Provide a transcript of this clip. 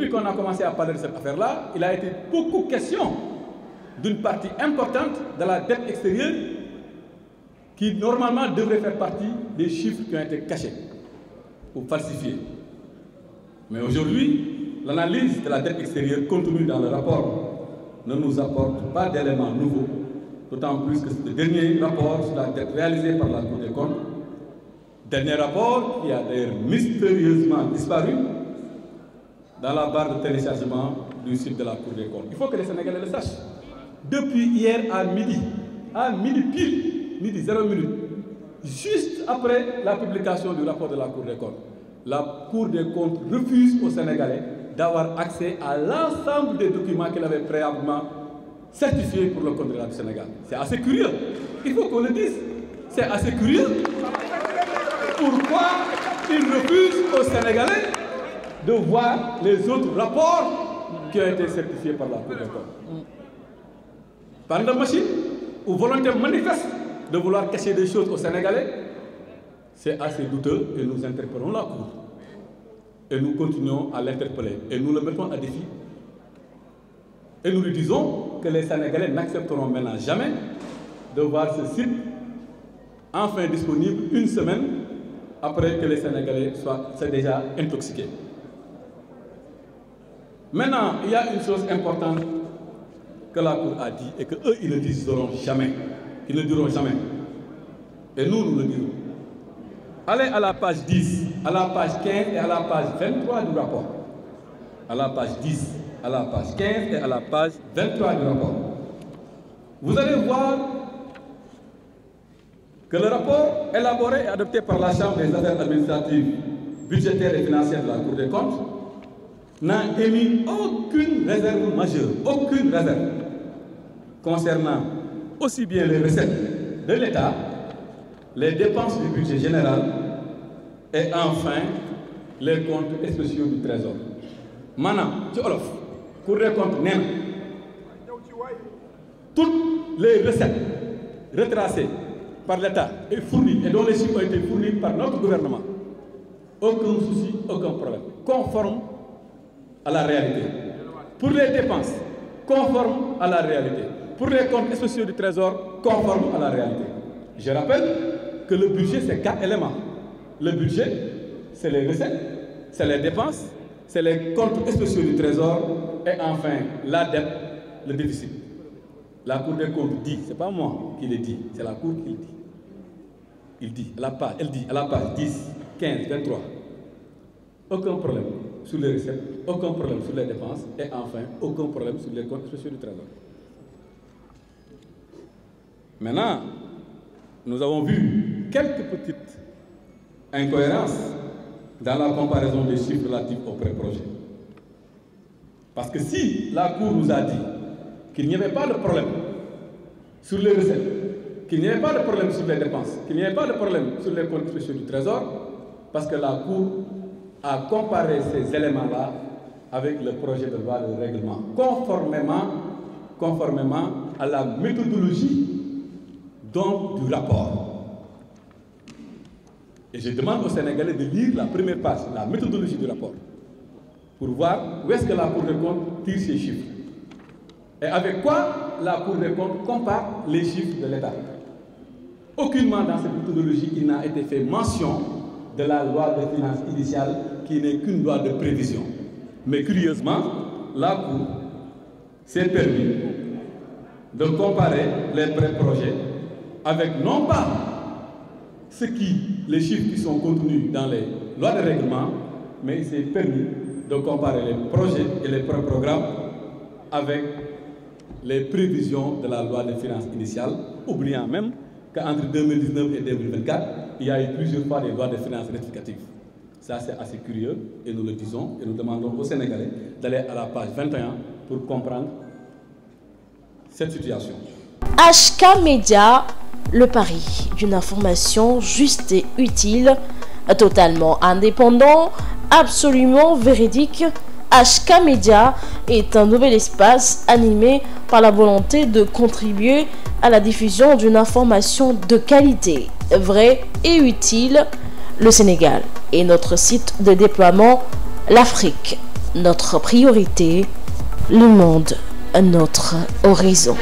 depuis qu'on a commencé à parler de cette affaire-là, il a été beaucoup question d'une partie importante de la dette extérieure qui normalement devrait faire partie des chiffres qui ont été cachés ou falsifiés. Mais aujourd'hui, l'analyse de la dette extérieure contenue dans le rapport ne nous apporte pas d'éléments nouveaux, d'autant plus que ce dernier rapport sur la dette réalisée par la Cour des comptes, dernier rapport qui a d'ailleurs mystérieusement disparu dans la barre de téléchargement du site de la Cour des comptes. Il faut que les Sénégalais le sachent. Depuis hier à midi pile, midi 0 minute, juste après la publication du rapport de la Cour des comptes, la Cour des comptes refuse aux Sénégalais d'avoir accès à l'ensemble des documents qu'elle avait préalablement certifiés pour le compte de l'État du Sénégal. C'est assez curieux. Il faut qu'on le dise. C'est assez curieux. Pourquoi ils refusent aux Sénégalais de voir les autres rapports qui ont été certifiés par la Cour des comptes? Par une machine ou volonté manifeste de vouloir cacher des choses aux Sénégalais, c'est assez douteux et nous interpellons la Cour. Et nous continuons à l'interpeller. Et nous le mettons à défi. Et nous lui disons que les Sénégalais n'accepteront maintenant jamais de voir ce site enfin disponible une semaine après que les Sénégalais soient déjà intoxiqués. Maintenant, il y a une chose importante que la Cour a dit et qu'eux, ils ne diront jamais. Ils ne diront jamais. Et nous, nous le dirons. Allez à la page 10, à la page 15 et à la page 23 du rapport. À la page 10, à la page 15 et à la page 23 du rapport. Vous allez voir que le rapport élaboré et adopté par la Chambre des affaires administratives, budgétaires et financières de la Cour des comptes n'a émis aucune réserve majeure, aucune réserve concernant aussi bien les recettes de l'État, les dépenses du budget général et enfin les comptes spéciaux du Trésor. Maintenant, ci olof, Cour des comptes nee na toutes les recettes retracées par l'État et fournies et dont les chiffres ont été fournis par notre gouvernement, aucun souci, aucun problème, conforme à la réalité. Pour les dépenses, conforme à la réalité. Pour les comptes spéciaux du Trésor, conforme à la réalité. Je rappelle que le budget, c'est 4 éléments. Le budget, c'est les recettes, c'est les dépenses, c'est les comptes spéciaux du Trésor et enfin la dette, le déficit. La Cour des comptes dit, ce n'est pas moi qui le dis, c'est la Cour qui le dit. Elle dit à la page 10, 15, 23, aucun problème sur les recettes, aucun problème sur les dépenses et enfin aucun problème sur les comptes spéciaux du Trésor. Maintenant, nous avons vu quelques petites incohérences dans la comparaison des chiffres relatifs au pré-projet. Parce que si la Cour nous a dit qu'il n'y avait pas de problème sur les recettes, qu'il n'y avait pas de problème sur les dépenses, qu'il n'y avait pas de problème sur les comptes spéciaux du Trésor, parce que la Cour a comparé ces éléments-là avec le projet de loi de règlement, conformément à la méthodologie donc du rapport. Et je demande aux Sénégalais de lire la première page, la méthodologie du rapport, pour voir où est-ce que la Cour des comptes tire ses chiffres. Et avec quoi la Cour des comptes compare les chiffres de l'État. Aucunement dans cette méthodologie, il n'a été fait mention de la loi de finances initiale qui n'est qu'une loi de prévision. Mais curieusement, la Cour s'est permis de comparer les pré-projets avec non pas les chiffres qui sont contenus dans les lois de règlement, mais il s'est permis de comparer les projets et les pré-programmes avec les prévisions de la loi de finances initiale, oubliant même qu'entre 2019 et 2024, il y a eu plusieurs fois des lois de finances rectificatives. Ça, c'est assez curieux, et nous le disons, et nous demandons aux Sénégalais d'aller à la page 21 pour comprendre cette situation. HK Média, le pari d'une information juste et utile, totalement indépendant, absolument véridique. HK Média est un nouvel espace animé par la volonté de contribuer à la diffusion d'une information de qualité, vraie et utile. Le Sénégal est notre site de déploiement, l'Afrique notre priorité, le monde, notre horizon.